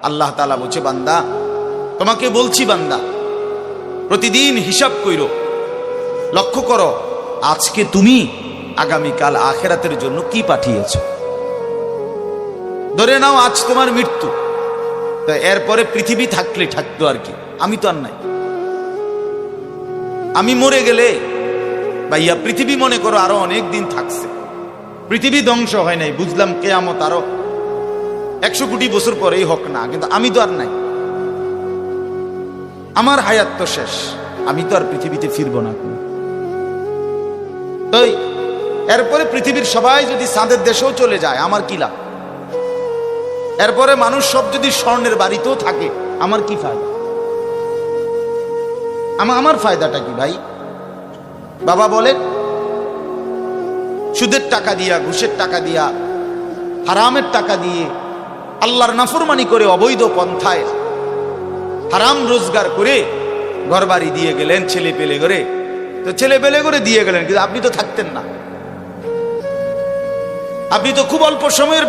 আল্লাহ তাআলা বলছে, বান্দা তোমাকে বলছি, বান্দা প্রতিদিন হিসাব কইরো, লক্ষ্য করো আজকে তুমি আগামীকাল আখিরাতের জন্য কি পাঠিয়েছো। ধরে নাও আজ তোমার মৃত্যু, তো এরপরে পৃথিবী থাকলে থাকতো আর কি, আমি তো আর নাই। আমি মরে গেলে ভাইয়া পৃথিবী মনে করো আরো অনেক দিন থাকছে, পৃথিবী ধ্বংস হয় নাই, বুঝলাম কিয়ামত আরো 100 কোটি বছর পরেই হোক না, কিন্তু আমি তো আর নাই, আমার হায়াত তো শেষ, আমি তো আর পৃথিবীতে ফিরবো না। তাই এরপরে পৃথিবীর সবাই যদি চাঁদের দেশেও চলে যায় আমার কি লাভ? এরপরে মানুষ সব যদি স্বর্ণের বাড়িতেও থাকে আমার কি ফায়দা? আমার ফায়দাটা কি ভাই? বাবা বলেন, সুদের টাকা দিয়া, ঘুষের টাকা দিয়া, হারামের টাকা দিয়ে, আল্লাহর নাফরমানি করে, অবৈধ পন্থায় হারাম রোজগার করে ঘরবাড়ি দিয়ে গেলেন, ছেলে পেলে করে, তো ছেলে পেলে করে দিয়ে গেলেন, কিন্তু আপনি তো থাকতেন না, আপনি তো খুব অল্প সময়ের